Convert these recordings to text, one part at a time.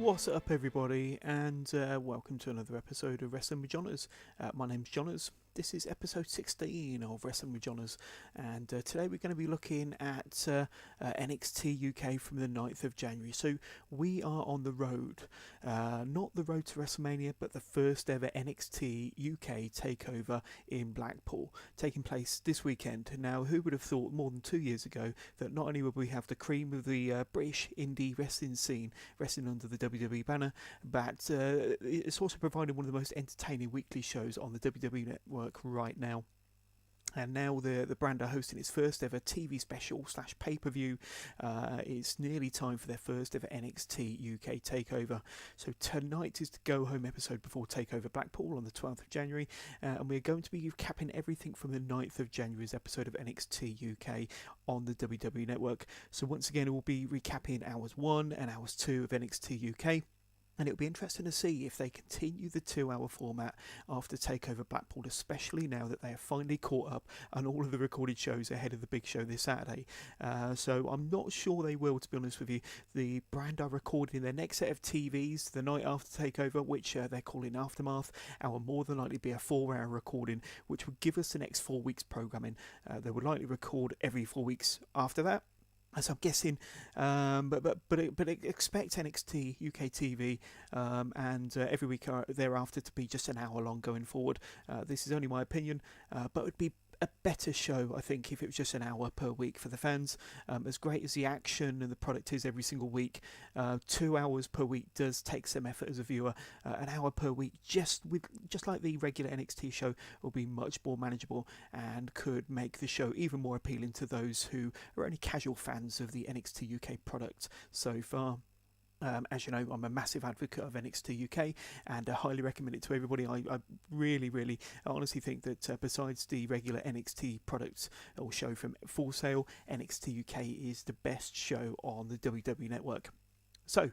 What's up, everybody, and welcome to another episode of Wrestling with Johners. My name's Johners. This is episode 16 of Wrestling with Johners, and today we're going to be looking at NXT UK from the 9th of January. So we are on the road, not the road to WrestleMania, but the first ever NXT UK Takeover in Blackpool, taking place this weekend. Now, who would have thought more than 2 years ago that not only would we have the cream of the British indie wrestling scene wrestling under the WWE banner, but it's also providing one of the most entertaining weekly shows on the WWE network right now. And now the brand are hosting its first ever TV special / pay-per-view. It's nearly time for their first ever NXT UK Takeover. So tonight is the go-home episode before TakeOver Blackpool on the 12th of January. And we're going to be recapping everything from the 9th of January's episode of NXT UK on the WWE Network. So once again, we'll be recapping hours 1 and hours 2 of NXT UK. And it'll be interesting to see if they continue the 2-hour format after TakeOver Blackpool, especially now that they have finally caught up on all of the recorded shows ahead of the big show this Saturday. So I'm not sure they will, to be honest with you. The brand are recording their next set of TVs the night after TakeOver, which they're calling Aftermath, and will more than likely be a 4-hour recording, which would give us the next 4 weeks programming. They would likely record every 4 weeks after that. As I'm guessing, but expect NXT UK TV and every week thereafter to be just an hour long going forward. This is only my opinion, but it would be a better show, I think, if it was just an hour per week for the fans. As great as the action and the product is every single week, 2 hours per week does take some effort as a viewer. An hour per week, just like the regular NXT show, will be much more manageable and could make the show even more appealing to those who are only casual fans of the NXT UK product so far. As you know, I'm a massive advocate of NXT UK and I highly recommend it to everybody. I really honestly think that besides the regular NXT products or show from Full Sail, NXT UK is the best show on the WWE Network. So,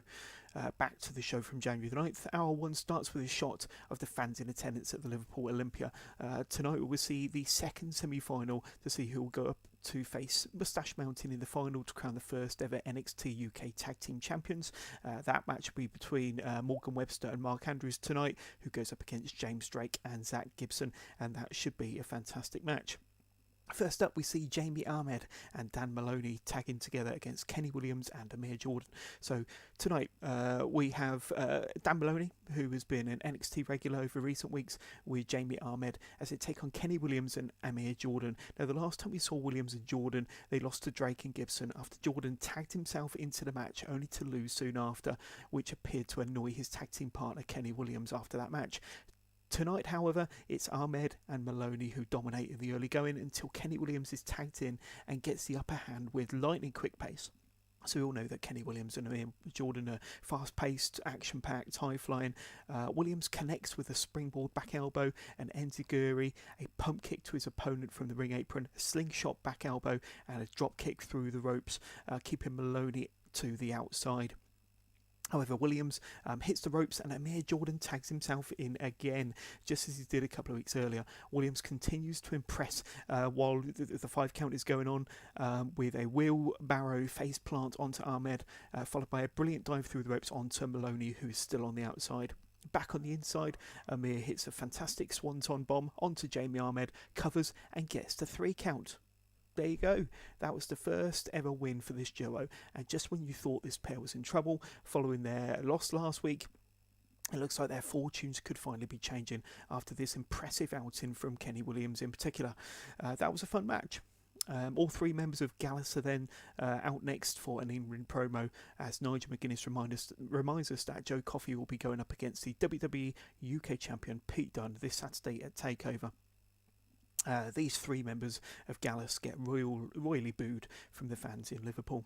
back to the show from January the 9th. Hour 1 starts with a shot of the fans in attendance at the Liverpool Olympia. Tonight we'll see the second semi-final to see who will go up to face Moustache Mountain in the final to crown the first ever NXT UK Tag Team Champions. That match will be between Morgan Webster and Mark Andrews tonight, who goes up against James Drake and Zach Gibson, and that should be a fantastic match. First up, we see Jamie Ahmed and Dan Maloney tagging together against Kenny Williams and Amir Jordan. So tonight we have Dan Maloney, who has been an NXT regular over recent weeks, with Jamie Ahmed as they take on Kenny Williams and Amir Jordan. Now, the last time we saw Williams and Jordan, they lost to Drake and Gibson after Jordan tagged himself into the match only to lose soon after, which appeared to annoy his tag team partner Kenny Williams after that match. Tonight, however, it's Ahmed and Maloney who dominate in the early going until Kenny Williams is tagged in and gets the upper hand with lightning quick pace. So we all know that Kenny Williams and Amir Jordan are fast-paced, action-packed, high-flying. Williams connects with a springboard back elbow, an enziguri, a pump kick to his opponent from the ring apron, a slingshot back elbow, and a drop kick through the ropes, keeping Maloney to the outside. However, Williams hits the ropes and Amir Jordan tags himself in again, just as he did a couple of weeks earlier. Williams continues to impress while the 5 count is going on with a wheelbarrow face plant onto Ahmed, followed by a brilliant dive through the ropes onto Maloney, who is still on the outside. Back on the inside, Amir hits a fantastic swanton bomb onto Jamie Ahmed, covers and gets the 3 count. There you go. That was the first ever win for this duo. And just when you thought this pair was in trouble following their loss last week, it looks like their fortunes could finally be changing after this impressive outing from Kenny Williams in particular. That was a fun match. All 3 members of Gallus are then out next for an in-ring promo, as Nigel McGuinness reminds us that Joe Coffey will be going up against the WWE UK champion Pete Dunne this Saturday at TakeOver. These 3 members of Gallus get royally booed from the fans in Liverpool.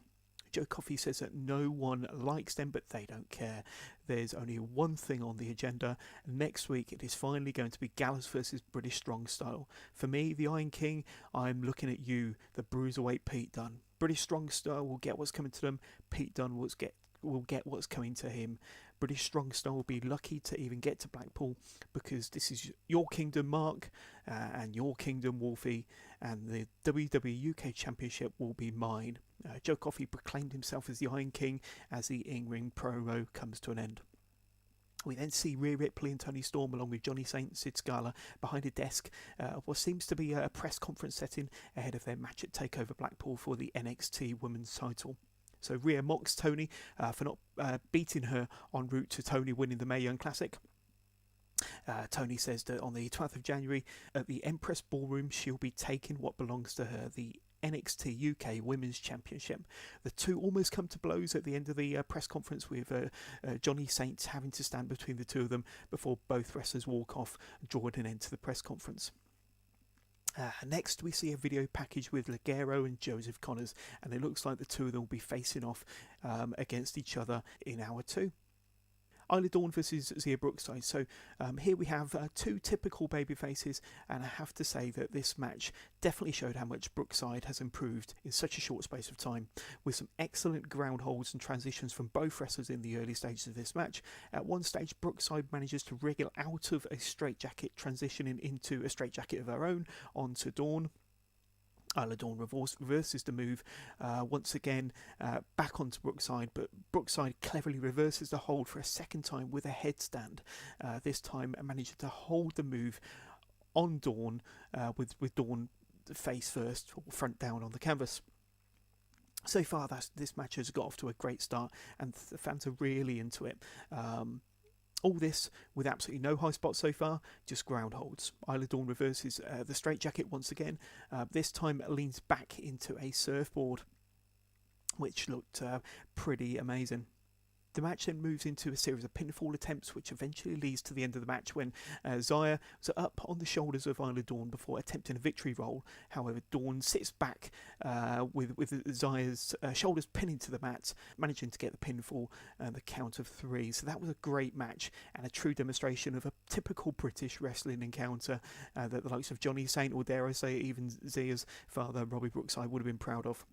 Joe Coffey says that no one likes them, but they don't care. There's only one thing on the agenda. Next week, it is finally going to be Gallus versus British Strong Style. For me, the Iron King, I'm looking at you, the Bruiserweight Pete Dunne. British Strong Style will get what's coming to them. Pete Dunne will get what's coming to him. British Strong Style will be lucky to even get to Blackpool, because this is your kingdom, Mark, and your kingdom, Wolfie, and the WWE UK Championship will be mine. Joe Coffey proclaimed himself as the Iron King as the in-ring promo comes to an end. We then see Rhea Ripley and Toni Storm along with Johnny Saint and Sid Scala behind a desk of what seems to be a press conference setting ahead of their match at TakeOver Blackpool for the NXT Women's title. So Rhea mocks Toni for not beating her en route to Toni winning the Mae Young Classic. Toni says that on the 12th of January at the Empress Ballroom she'll be taking what belongs to her, the NXT UK Women's Championship. The two almost come to blows at the end of the press conference, with Johnny Saint having to stand between the two of them before both wrestlers walk off, drawing an end to the press conference. Next we see a video package with Ligero and Joseph Connors, and it looks like the two of them will be facing off against each other in hour 2. Isla Dawn versus Zia Brookside. So here we have two typical baby faces, and I have to say that this match definitely showed how much Brookside has improved in such a short space of time, with some excellent ground holds and transitions from both wrestlers in the early stages of this match. At one stage, Brookside manages to wriggle out of a straitjacket, transitioning into a straitjacket of her own onto Dawn. Isla Dawn reverses the move once again back onto Brookside, but Brookside cleverly reverses the hold for a second time with a headstand, this time managing to hold the move on Dawn with Dawn face first, or front down on the canvas. So far this match has got off to a great start, and the fans are really into it. All this with absolutely no high spots so far, just ground holds. Isla Dawn reverses the straitjacket once again. This time leans back into a surfboard, which looked pretty amazing. The match then moves into a series of pinfall attempts, which eventually leads to the end of the match when Zia was up on the shoulders of Isla Dawn before attempting a victory roll. However, Dawn sits back with Zia's shoulders pinning to the mat, managing to get the pinfall and the count of 3. So that was a great match and a true demonstration of a typical British wrestling encounter that the likes of Johnny Saint, or dare I say even Zia's father, Robbie Brookside, would have been proud of.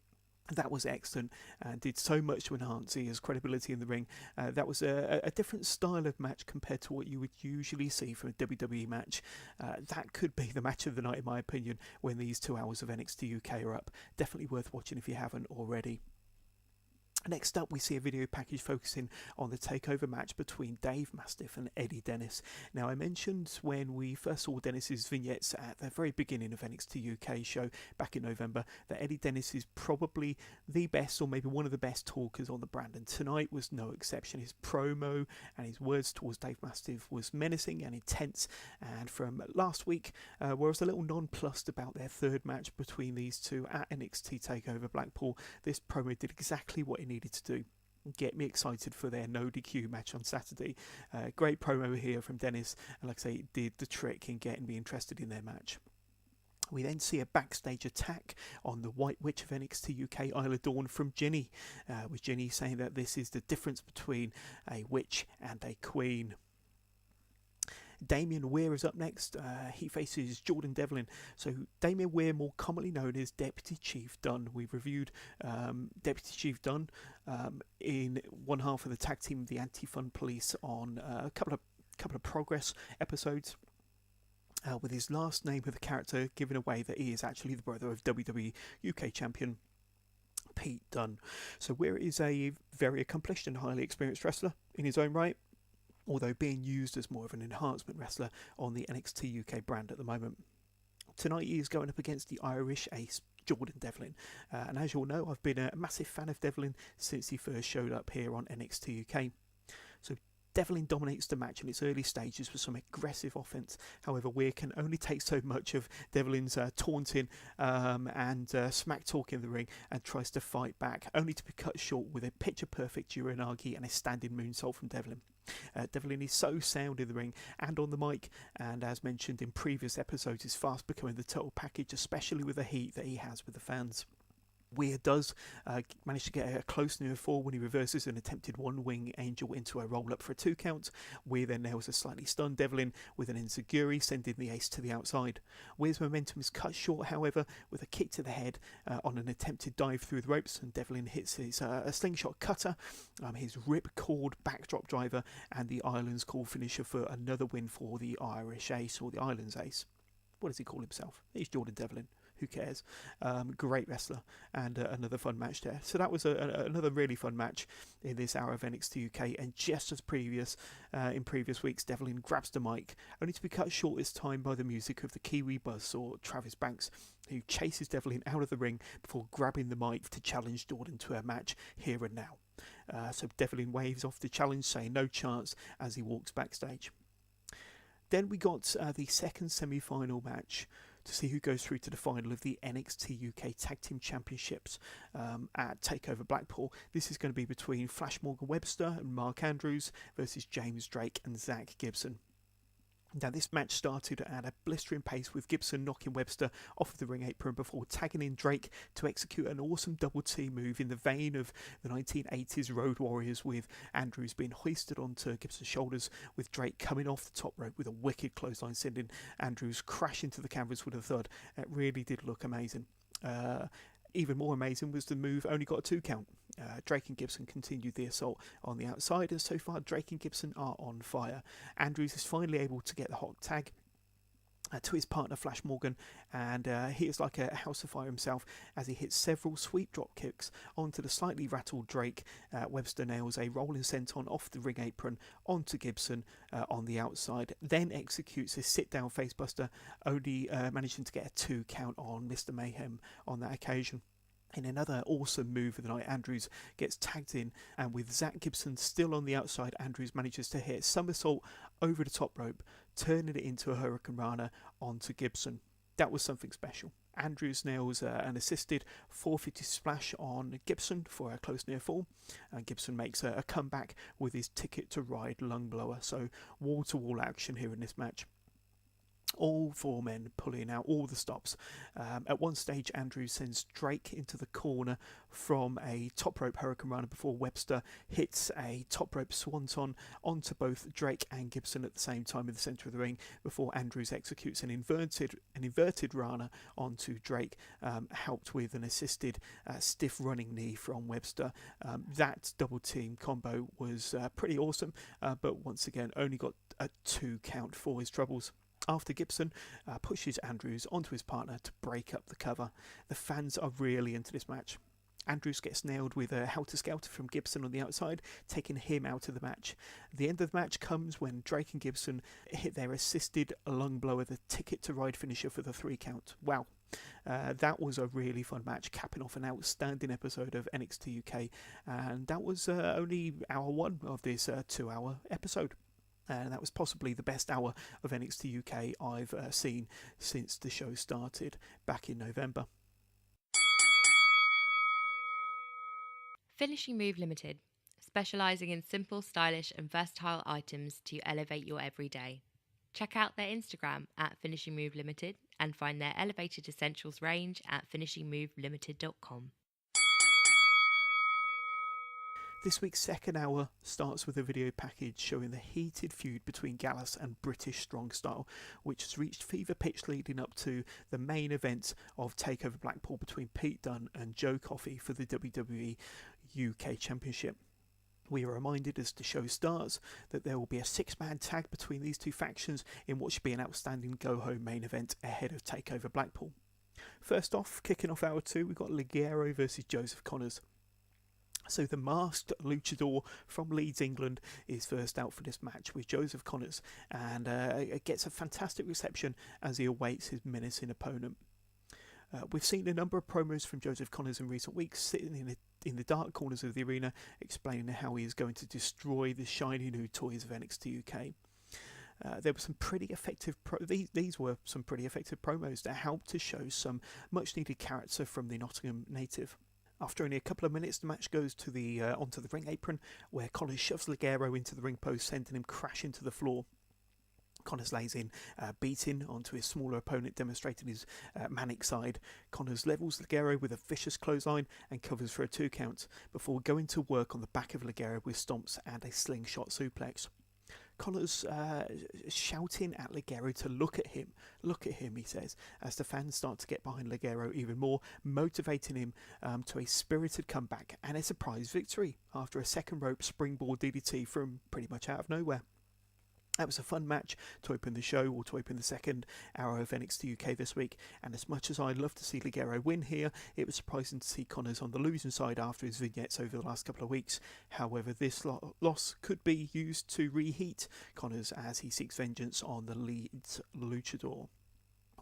That was excellent and did so much to enhance Zia's credibility in the ring. That was a different style of match compared to what you would usually see from a WWE match. That could be the match of the night, in my opinion, when these 2 hours of NXT UK are up. Definitely worth watching if you haven't already. Next up, we see a video package focusing on the takeover match between Dave Mastiff and Eddie Dennis. Now, I mentioned when we first saw Dennis's vignettes at the very beginning of NXT UK show back in November that Eddie Dennis is probably the best, or maybe one of the best talkers on the brand, and tonight was no exception. His promo and his words towards Dave Mastiff was menacing and intense, and from last week, where I was a little nonplussed about their third match between these two at NXT TakeOver Blackpool, this promo did exactly what it needed to do. Get me excited for their no DQ match on Saturday. Great promo here from Dennis, and like I say, it did the trick in getting me interested in their match. We then see a backstage attack on the White Witch of NXT UK, Isla Dawn, from Ginny, with Ginny saying that this is the difference between a witch and a queen. Damien Weir is up next. He faces Jordan Devlin. So Damien Weir, more commonly known as Deputy Chief Dunn. We've reviewed Deputy Chief Dunn in one half of the tag team of the Anti-Fun Police on a couple of progress episodes. With his last name of the character giving away that he is actually the brother of WWE UK Champion Pete Dunne. So Weir is a very accomplished and highly experienced wrestler in his own right, although being used as more of an enhancement wrestler on the NXT UK brand at the moment. Tonight he is going up against the Irish ace Jordan Devlin, and as you all know, I've been a massive fan of Devlin since he first showed up here on NXT UK. So Devlin dominates the match in its early stages with some aggressive offense. However, Weir can only take so much of Devlin's taunting and smack talk in the ring, and tries to fight back, only to be cut short with a picture-perfect Uranagi and a standing moonsault from Devlin. Devlin is so sound in the ring and on the mic, and as mentioned in previous episodes, is fast becoming the total package, especially with the heat that he has with the fans. Weir does manage to get a close near fall when he reverses an attempted one-wing angel into a roll-up for a 2 count. Weir then nails a slightly stunned Devlin with an enziguri, sending the ace to the outside. Weir's momentum is cut short, however, with a kick to the head on an attempted dive through the ropes, and Devlin hits his a slingshot cutter, his rip-cord backdrop driver, and the Islands call finisher for another win for the Irish ace, or the Islands ace. What does he call himself? He's Jordan Devlin. Who cares? Great wrestler, and another fun match there. So that was another really fun match in this hour of NXT UK. And just as in previous weeks, Devlin grabs the mic, only to be cut short this time by the music of the Kiwi Buzzsaw, Travis Banks, who chases Devlin out of the ring before grabbing the mic to challenge Jordan to a match here and now. So Devlin waves off the challenge, saying no chance as he walks backstage. Then we got the second semi-final match to see who goes through to the final of the NXT UK Tag Team Championships at TakeOver Blackpool. This is going to be between Flash Morgan Webster and Mark Andrews versus James Drake and Zach Gibson. Now, this match started at a blistering pace, with Gibson knocking Webster off of the ring apron before tagging in Drake to execute an awesome double team move in the vein of the 1980s Road Warriors, with Andrews being hoisted onto Gibson's shoulders, with Drake coming off the top rope with a wicked clothesline, sending Andrews crashing to the canvas with a thud. It really did look amazing. Even more amazing was the move only got a 2 count. Drake and Gibson continued the assault on the outside, and so far Drake and Gibson are on fire. Andrews is finally able to get the hot tag to his partner Flash Morgan, and he is like a house of fire himself as he hits several sweet drop kicks onto the slightly rattled Drake. Webster nails a rolling senton off the ring apron onto Gibson on the outside, then executes a sit down facebuster, only managing to get a 2 count on Mr. Mayhem on that occasion. In another awesome move of the night, Andrews gets tagged in, and with Zach Gibson still on the outside, Andrews manages to hit somersault over the top rope, turning it into a Hurricane Rana onto Gibson. That was something special. Andrews nails an assisted 450 splash on Gibson for a close near fall, and Gibson makes a comeback with his Ticket to Ride lung blower. So wall-to-wall action here in this match. All 4 men pulling out all the stops. At one stage, Andrews sends Drake into the corner from a top rope Hurricane Rana before Webster hits a top rope swanton onto both Drake and Gibson at the same time in the centre of the ring, before Andrews executes an inverted Rana onto Drake, helped with an assisted stiff running knee from Webster. That double team combo was pretty awesome, but once again only got a 2 count for his troubles. After Gibson pushes Andrews onto his partner to break up the cover, the fans are really into this match. Andrews gets nailed with a helter-skelter from Gibson on the outside, taking him out of the match. The end of the match comes when Drake and Gibson hit their assisted lung blower, the Ticket to Ride finisher for the 3 count. Wow. That was a really fun match, capping off an outstanding episode of NXT UK, and that was only hour 1 of this 2-hour episode. And that was possibly the best hour of NXT UK I've seen since the show started back in November. Finishing Move Limited, specialising in simple, stylish and versatile items to elevate your everyday. Check out their Instagram at Finishing Move Limited and find their elevated essentials range at finishingmovelimited.com. This week's second hour starts with a video package showing the heated feud between Gallus and British Strong Style, which has reached fever pitch leading up to the main event of TakeOver Blackpool between Pete Dunne and Joe Coffey for the WWE UK Championship. We are reminded as the show starts that there will be a 6-man tag between these two factions in what should be an outstanding go-home main event ahead of TakeOver Blackpool. First off, kicking off hour 2, we've got Ligero versus Joseph Connors. So the masked luchador from Leeds, England is first out for this match with Joseph Connors, and gets a fantastic reception as he awaits his menacing opponent. We've seen a number of promos from Joseph Connors in recent weeks, sitting in the dark corners of the arena, explaining how he is going to destroy the shiny new toys of NXT UK. There were some pretty effective these were some pretty effective promos that helped to show some much needed character from the Nottingham native. After only a couple of minutes, the match goes to onto the ring apron, where Connors shoves Ligero into the ring post, sending him crashing to the floor. Connors lays in beating onto his smaller opponent, demonstrating his manic side. Connors levels Ligero with a vicious clothesline and covers for a 2 count before going to work on the back of Ligero with stomps and a slingshot suplex. Connors shouting at Ligero to look at him, he says, as the fans start to get behind Ligero even more, motivating him to a spirited comeback and a surprise victory after a second rope springboard DDT from pretty much out of nowhere. That was a fun match to open the show, or to open the second hour of NXT UK this week, and as much as I'd love to see Ligero win here, it was surprising to see Connors on the losing side after his vignettes over the last couple of weeks. However, this loss could be used to reheat Connors as he seeks vengeance on the Leeds luchador.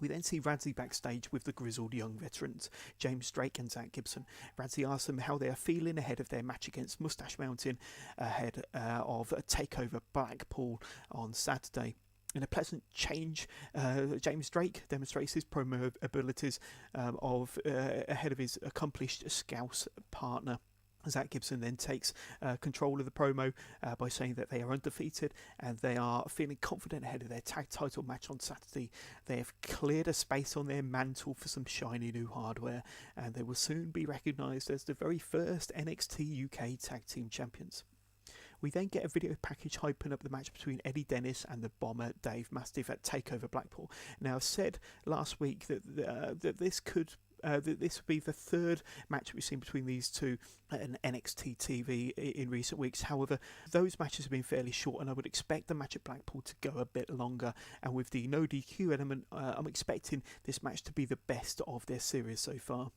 We then see Radzi backstage with the grizzled young veterans, James Drake and Zach Gibson. Radzi asks them how they are feeling ahead of their match against Mustache Mountain ahead of TakeOver Blackpool on Saturday. In a pleasant change, James Drake demonstrates his promo abilities ahead of his accomplished Scouse partner. Zach Gibson then takes control of the promo by saying that they are undefeated and they are feeling confident ahead of their tag title match on Saturday. They have cleared a space on their mantle for some shiny new hardware, and they will soon be recognised as the very first NXT UK Tag Team Champions. We then get a video package hyping up the match between Eddie Dennis and the Bomber Dave Mastiff at TakeOver Blackpool. Now, I said last week that this would be the third match we've seen between these two at NXT TV in recent weeks. However, those matches have been fairly short, and I would expect the match at Blackpool to go a bit longer. And with the no DQ element, I'm expecting this match to be the best of their series so far.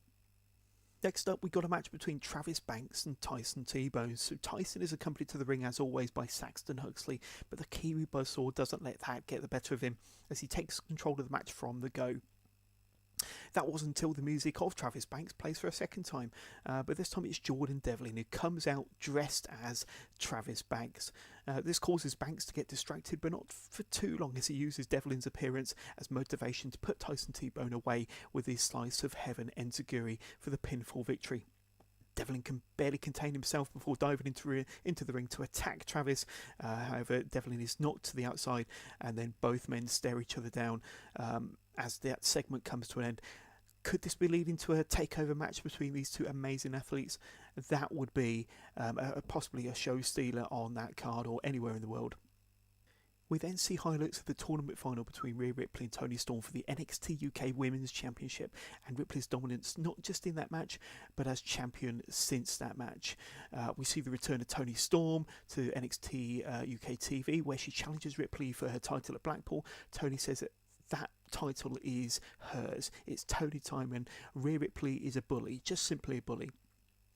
Next up, we got a match between Travis Banks and Tyson T-Bone. So Tyson is accompanied to the ring as always by Saxton Huxley, but the Kiwi Buzzsaw doesn't let that get the better of him as he takes control of the match from the go. That wasn't until the music of Travis Banks plays for a second time, but this time it's Jordan Devlin who comes out dressed as Travis Banks. This causes Banks to get distracted, but not for too long, as he uses Devlin's appearance as motivation to put Tyson T-Bone away with his slice of heaven enziguri for the pinfall victory. Devlin can barely contain himself before diving into the ring to attack Travis. However, Devlin is knocked to the outside, and then both men stare each other down as that segment comes to an end. Could this be leading to a takeover match between these two amazing athletes? That would be possibly a show stealer on that card or anywhere in the world. We then see highlights of the tournament final between Rhea Ripley and Toni Storm for the NXT UK Women's Championship, and Ripley's dominance not just in that match but as champion since that match. We see the return of Toni Storm to NXT UK TV, where she challenges Ripley for her title at Blackpool. Toni says that title is hers. It's Toni time, and Rhea Ripley is a bully, just simply a bully.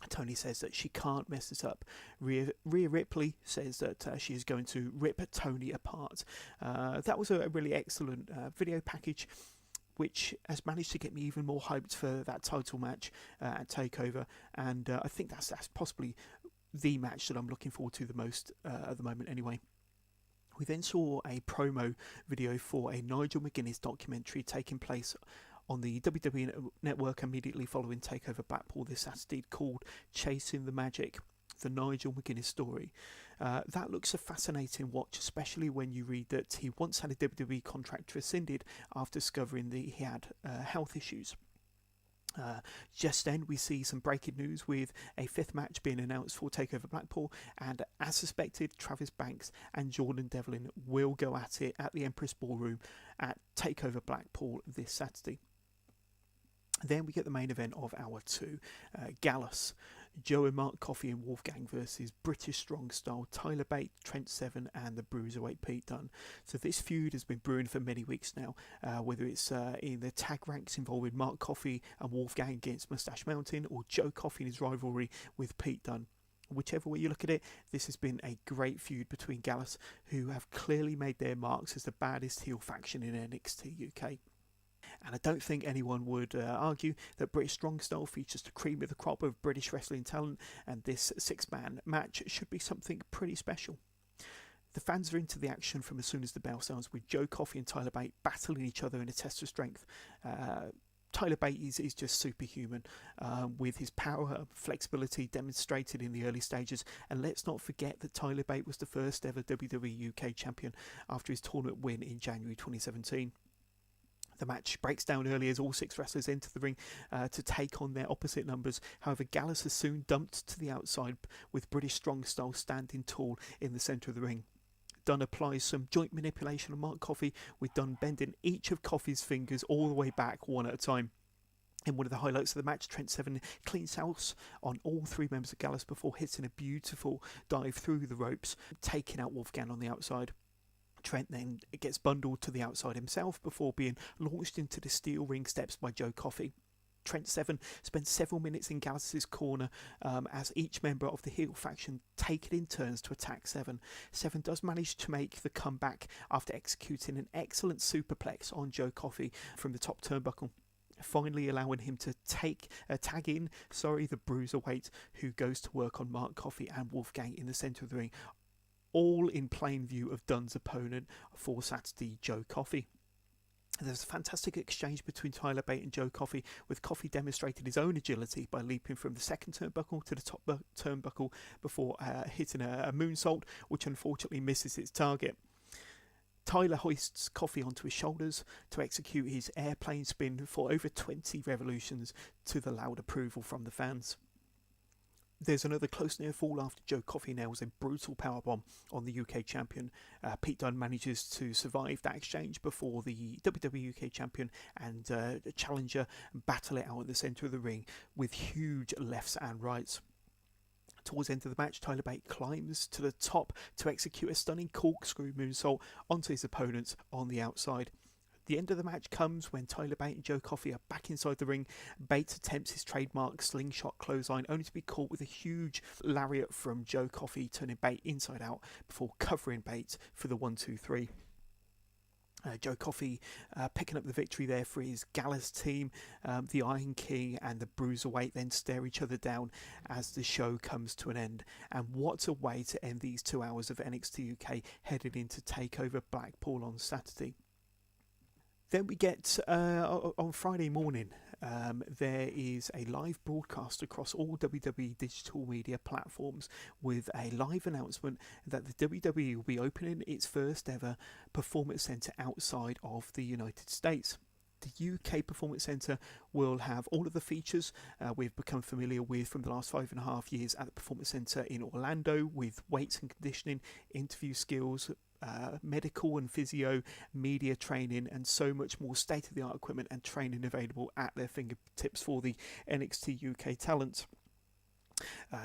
Toni says that she can't mess this up. Rhea Ripley says that she is going to rip Toni apart. That was a really excellent video package, which has managed to get me even more hyped for that title match at TakeOver, and I think that's possibly the match that I'm looking forward to the most at the moment anyway. We then saw a promo video for a Nigel McGuinness documentary taking place on the WWE Network immediately following TakeOver Blackpool this Saturday, called Chasing the Magic, the Nigel McGuinness story. That looks a fascinating watch, especially when you read that he once had a WWE contract rescinded after discovering that he had health issues. Just then we see some breaking news with a fifth match being announced for TakeOver Blackpool, and as suspected, Travis Banks and Jordan Devlin will go at it at the Empress Ballroom at TakeOver Blackpool this Saturday. Then we get the main event of Hour 2, Gallus, Joe and Mark Coffey and Wolfgang versus British Strong Style, Tyler Bate, Trent Seven and the Bruiserweight Pete Dunne. So this feud has been brewing for many weeks now, whether it's in the tag ranks involving Mark Coffey and Wolfgang against Mustache Mountain, or Joe Coffey in his rivalry with Pete Dunne. Whichever way you look at it, this has been a great feud between Gallus, who have clearly made their marks as the baddest heel faction in NXT UK. And I don't think anyone would argue that British Strong Style features the cream of the crop of British wrestling talent, and this six-man match should be something pretty special. The fans are into the action from as soon as the bell sounds, with Joe Coffey and Tyler Bate battling each other in a test of strength. Tyler Bate is just superhuman with his power, flexibility demonstrated in the early stages. And let's not forget that Tyler Bate was the first ever WWE UK champion after his tournament win in January 2017. The match breaks down early as all 6 wrestlers enter the ring to take on their opposite numbers. However, Gallus is soon dumped to the outside with British Strong Style standing tall in the centre of the ring. Dunn applies some joint manipulation on Mark Coffey, with Dunn bending each of Coffey's fingers all the way back one at a time. In one of the highlights of the match, Trent Seven cleans house on all 3 members of Gallus before hitting a beautiful dive through the ropes, taking out Wolfgang on the outside. Trent then gets bundled to the outside himself before being launched into the steel ring steps by Joe Coffey. Trent Seven spends several minutes in Gallus's corner as each member of the heel faction take it in turns to attack Seven. Seven does manage to make the comeback after executing an excellent superplex on Joe Coffey from the top turnbuckle, finally allowing him to tag in the bruiserweight, who goes to work on Mark Coffey and Wolfgang in the centre of the ring, all in plain view of Dunn's opponent for Saturday, Joe Coffey. There's a fantastic exchange between Tyler Bate and Joe Coffey, with Coffey demonstrating his own agility by leaping from the second turnbuckle to the top turnbuckle before hitting a moonsault, which unfortunately misses its target. Tyler hoists Coffey onto his shoulders to execute his airplane spin for over 20 revolutions to the loud approval from the fans. There's another close near fall after Joe Coffey nails a brutal powerbomb on the UK champion. Pete Dunne manages to survive that exchange before the WWE UK champion and challenger battle it out in the centre of the ring with huge lefts and rights. Towards the end of the match, Tyler Bate climbs to the top to execute a stunning corkscrew moonsault onto his opponents on the outside. The end of the match comes when Tyler Bate and Joe Coffey are back inside the ring. Bate attempts his trademark slingshot clothesline, only to be caught with a huge lariat from Joe Coffey, turning Bate inside out before covering Bate for the 1-2-3. Joe Coffey picking up the victory there for his Gallus team. The Iron King and the Bruiserweight then stare each other down as the show comes to an end. And what a way to end these 2 hours of NXT UK headed into TakeOver Blackpool on Saturday. Then we get on Friday morning, there is a live broadcast across all WWE digital media platforms with a live announcement that the WWE will be opening its first ever performance centre outside of the United States. The UK Performance Centre will have all of the features we've become familiar with from the last 5.5 years at the Performance Centre in Orlando, with weights and conditioning, interview skills, medical and physio, media training, and so much more state-of-the-art equipment and training available at their fingertips for the NXT UK talent.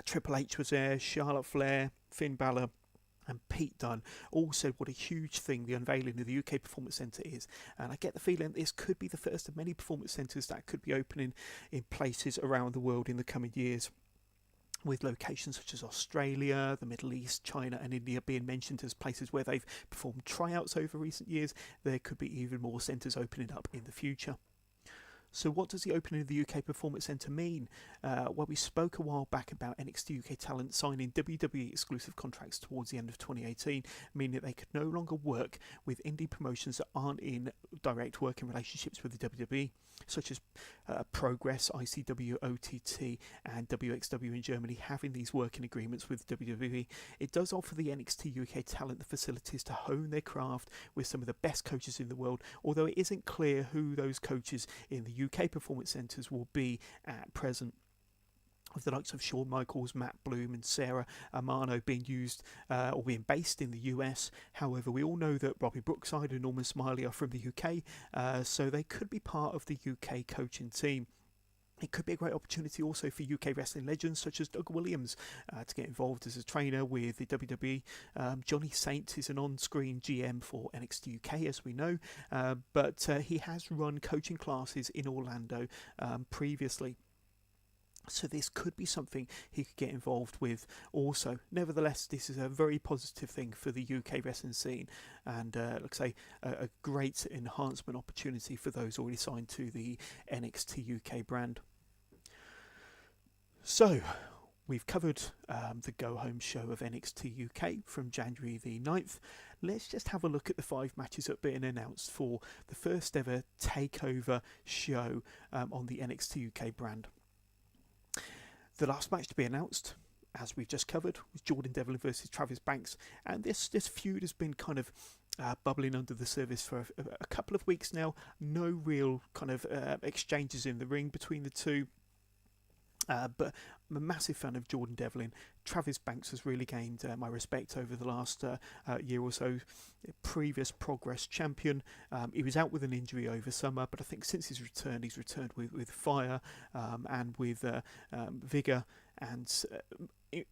Triple H was there, Charlotte Flair, Finn Balor, and Pete Dunne. Also, what a huge thing the unveiling of the UK Performance Centre is. And I get the feeling this could be the first of many performance centres that could be opening in places around the world in the coming years, with locations such as Australia, the Middle East, China and India being mentioned as places where they've performed tryouts over recent years. There could be even more centres opening up in the future. So what does the opening of the UK Performance Centre mean? Well, we spoke a while back about NXT UK talent signing WWE exclusive contracts towards the end of 2018, meaning that they could no longer work with indie promotions that aren't in direct working relationships with the WWE, such as Progress, ICW, OTT and WXW in Germany having these working agreements with WWE. It does offer the NXT UK talent the facilities to hone their craft with some of the best coaches in the world, although it isn't clear who those coaches in the UK Performance Centres will be at present, with the likes of Shawn Michaels, Matt Bloom and Sarah Amano being used or being based in the US. However, we all know that Robbie Brookside and Norman Smiley are from the UK, so they could be part of the UK coaching team. It could be a great opportunity also for UK wrestling legends such as Doug Williams to get involved as a trainer with the WWE. Johnny Saint is an on-screen GM for NXT UK, as we know, but he has run coaching classes in Orlando previously. So this could be something he could get involved with also. Nevertheless, this is a very positive thing for the UK wrestling scene, and let's say a great enhancement opportunity for those already signed to the NXT UK brand. So, We've covered the go-home show of NXT UK from January the 9th. Let's just have a look at the 5 matches that have been announced for the first ever TakeOver show on the NXT UK brand. The last match to be announced, as we've just covered, was Jordan Devlin versus Travis Banks, and this feud has been kind of bubbling under the surface for a couple of weeks now. No real kind of exchanges in the ring between the two. But I'm a massive fan of Jordan Devlin. Travis Banks has really gained my respect over the last year or so. Previous Progress champion. He was out with an injury over summer, but I think since he's returned with fire and with vigour, and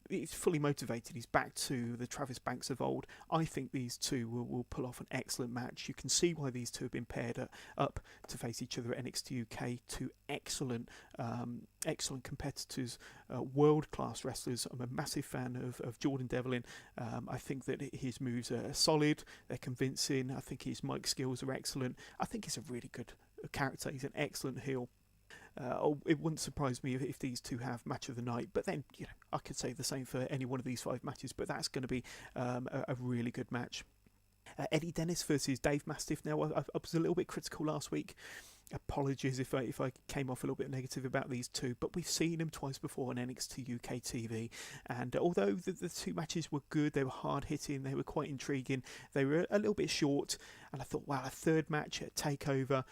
he's fully motivated. He's back to the Travis Banks of old. I think these two will pull off an excellent match. You can see why these two have been paired up to face each other at NXT UK. Two excellent competitors, world-class wrestlers. I'm a massive fan of Jordan Devlin. I think that his moves are solid, they're convincing. I think his mic skills are excellent. I think he's a really good character. He's an excellent heel. It wouldn't surprise me if these two have match of the night, but then I could say the same for any one of these 5 matches, but that's going to be a really good match. Eddie Dennis versus Dave Mastiff. Now, I was a little bit critical last week. Apologies if I came off a little bit negative about these two, but we've seen them twice before on NXT UK TV, and although the 2 matches were good, they were hard hitting, they were quite intriguing, they were a little bit short, and I thought, wow, a 3rd match at TakeOver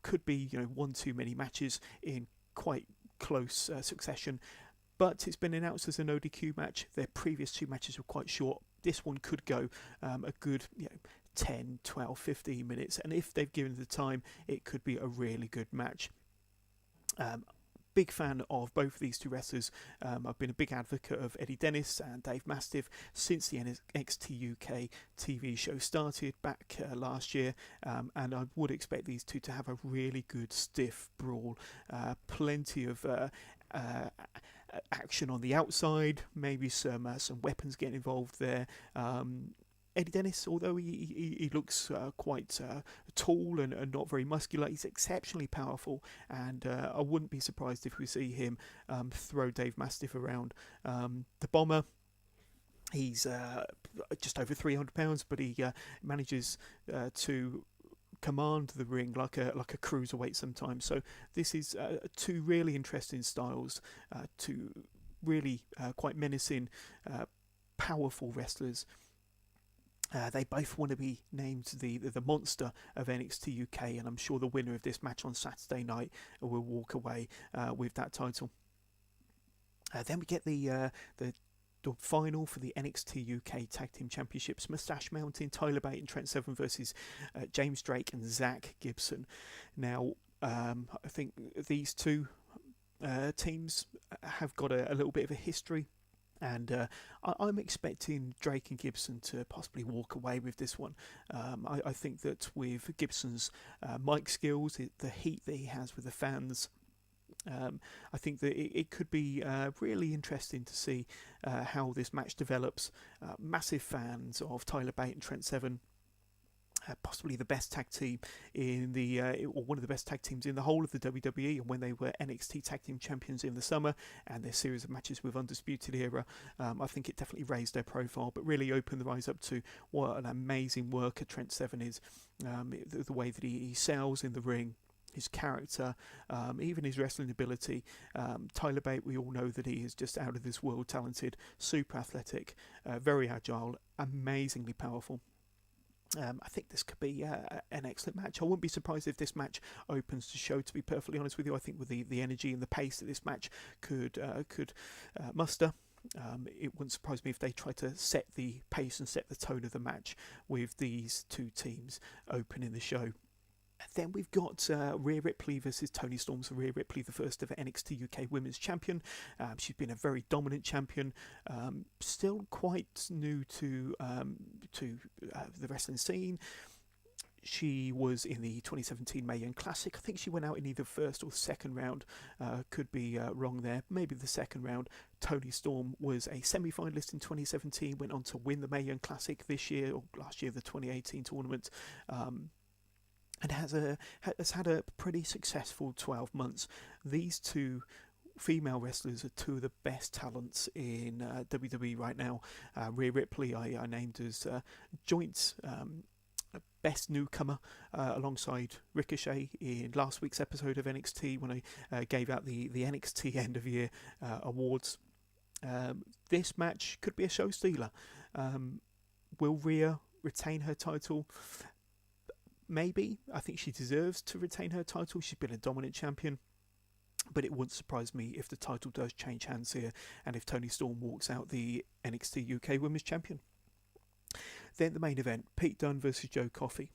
could be 1 too many matches in quite close succession. But it's been announced as an ODQ match. Their previous 2 matches were quite short. This one could go a good 10, 12, 15 minutes, and if they've given the time, it could be a really good match. Big fan of both of these 2 wrestlers. I've been a big advocate of Eddie Dennis and Dave Mastiff since the NXT UK TV show started back last year, and I would expect these 2 to have a really good stiff brawl. Plenty of action on the outside, maybe some weapons getting involved there. Eddie Dennis, although he looks quite tall and not very muscular, he's exceptionally powerful, and I wouldn't be surprised if we see him throw Dave Mastiff around. The Bomber, he's just over 300 pounds, but he manages to command the ring like a cruiserweight sometimes. So this is 2 really interesting styles, 2 really quite menacing, powerful wrestlers. They both want to be named the monster of NXT UK, and I'm sure the winner of this match on Saturday night will walk away with that title. Then we get the final for the NXT UK Tag Team Championships. Moustache Mountain, Tyler Bate and Trent Seven versus James Drake and Zach Gibson. Now, I think these 2 teams have got a little bit of a history, and I'm expecting Drake and Gibson to possibly walk away with this one. I think that with Gibson's mic skills, the heat that he has with the fans, I think that it could be really interesting to see how this match develops. Massive fans of Tyler Bate and Trent Seven. Possibly the best tag team or one of the best tag teams in the whole of the WWE, and when they were NXT Tag Team Champions in the summer, and their series of matches with Undisputed Era, I think it definitely raised their profile, but really opened their eyes up to what an amazing worker Trent Seven is. The way that he sells in the ring, his character, even his wrestling ability. Tyler Bate, we all know that he is just out of this world talented, super athletic, very agile, amazingly powerful. I think this could be an excellent match. I wouldn't be surprised if this match opens the show, to be perfectly honest with you. I think with the energy and the pace that this match could muster, it wouldn't surprise me if they try to set the pace and set the tone of the match with these 2 teams opening the show. Then we've got Rhea Ripley versus Toni Storm. So Rhea Ripley, the first ever NXT UK Women's Champion. She's been a very dominant champion. Still quite new to the wrestling scene. She was in the 2017 Mae Young Classic. I think she went out in either first or second round. Could be wrong there. Maybe the second round. Toni Storm was a semi-finalist in 2017. Went on to win the Mae Young Classic this year, or last year, the 2018 tournament. And has had a pretty successful 12 months. These 2 female wrestlers are two of the best talents in WWE right now. Rhea Ripley, I named as joint best newcomer alongside Ricochet in last week's episode of NXT when I gave out the NXT end of year awards. This match could be a show stealer. Will Rhea retain her title? Maybe. I think she deserves to retain her title. She's been a dominant champion. But it wouldn't surprise me if the title does change hands here and if Toni Storm walks out the NXT UK Women's Champion. Then the main event, Pete Dunne versus Joe Coffey.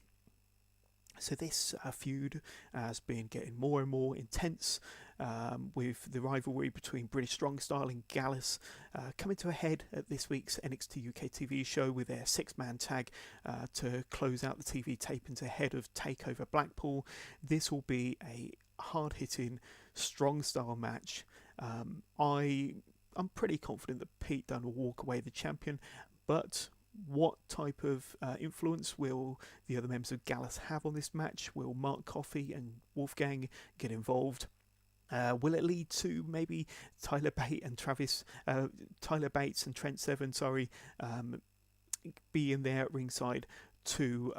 So this feud has been getting more and more intense with the rivalry between British Strong Style and Gallus coming to a head at this week's NXT UK TV show with their six-man tag to close out the TV tapings ahead of TakeOver Blackpool. This will be a hard-hitting, strong style match. I'm pretty confident that Pete Dunne will walk away the champion, but what type of influence will the other members of Gallus have on this match? Will Mark Coffey and Wolfgang get involved? Will it lead to maybe Tyler Bates and Trent Seven, be in there at ringside to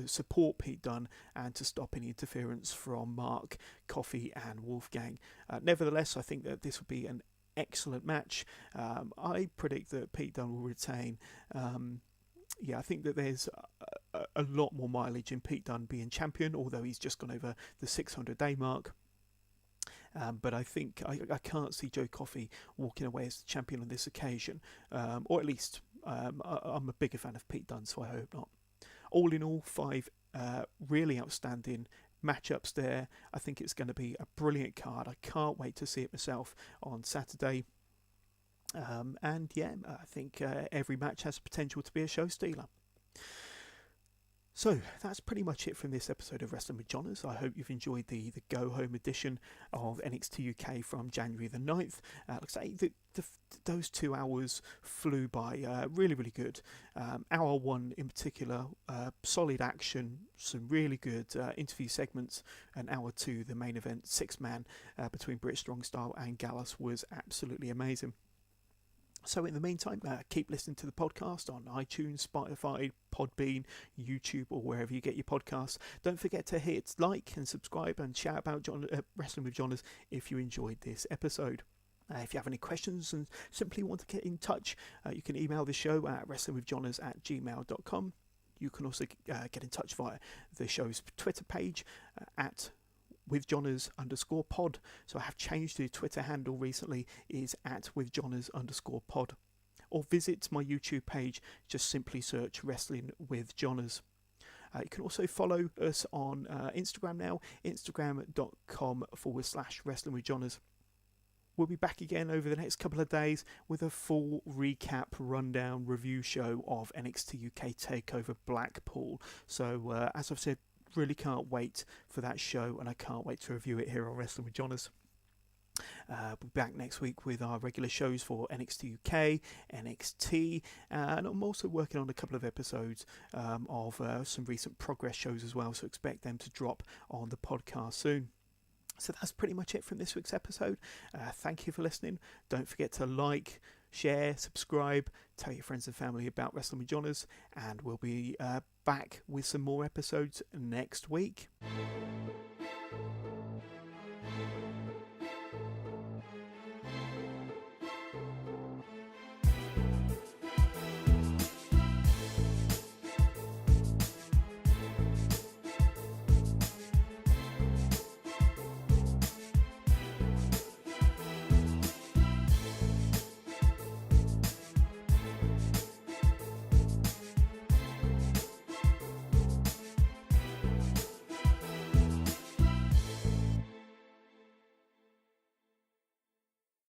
support Pete Dunne and to stop any interference from Mark, Coffey and Wolfgang? Nevertheless, I think that this will be an excellent match. I predict that Pete Dunne will retain. I think that there's a lot more mileage in Pete Dunne being champion, although he's just gone over the 600-day mark. But I think I can't see Joe Coffey walking away as the champion on this occasion, or at least I'm a bigger fan of Pete Dunne, so I hope not. All in all, 5 really outstanding matchups there. I think it's going to be a brilliant card. I can't wait to see it myself on Saturday. I think every match has potential to be a show stealer. So that's pretty much it from this episode of Wrestling with Johners. I hope you've enjoyed the go home edition of NXT UK from January the 9th. Like I say, those 2 hours flew by, really, really good. Hour 1 in particular, solid action, some really good interview segments, and Hour 2, the main event, 6-man between British Strong Style and Gallus, was absolutely amazing. So in the meantime, keep listening to the podcast on iTunes, Spotify, Podbean, YouTube, or wherever you get your podcasts. Don't forget to hit like and subscribe and shout about Wrestling with Johners if you enjoyed this episode. If you have any questions and simply want to get in touch, you can email the show at wrestlingwithjohners@gmail.com. You can also get in touch via the show's Twitter page at withjohners_pod. So I have changed the Twitter handle recently, is at withjohners_pod. Or visit my YouTube page, just simply search Wrestling with Johners. You can also follow us on Instagram now, instagram.com/Wrestling with Johners. We'll be back again over the next couple of days with a full recap, rundown, review show of NXT UK Takeover Blackpool. So as I've said, really can't wait for that show, and I can't wait to review it here on Wrestling with Johners. We'll be back next week with our regular shows for NXT UK, NXT, and I'm also working on a couple of episodes of some recent progress shows as well, so expect them to drop on the podcast soon. So that's pretty much it from this week's episode. Thank you for listening. Don't forget to like, share, subscribe, tell your friends and family about Wrestling with Johners, and we'll be back with some more episodes next week.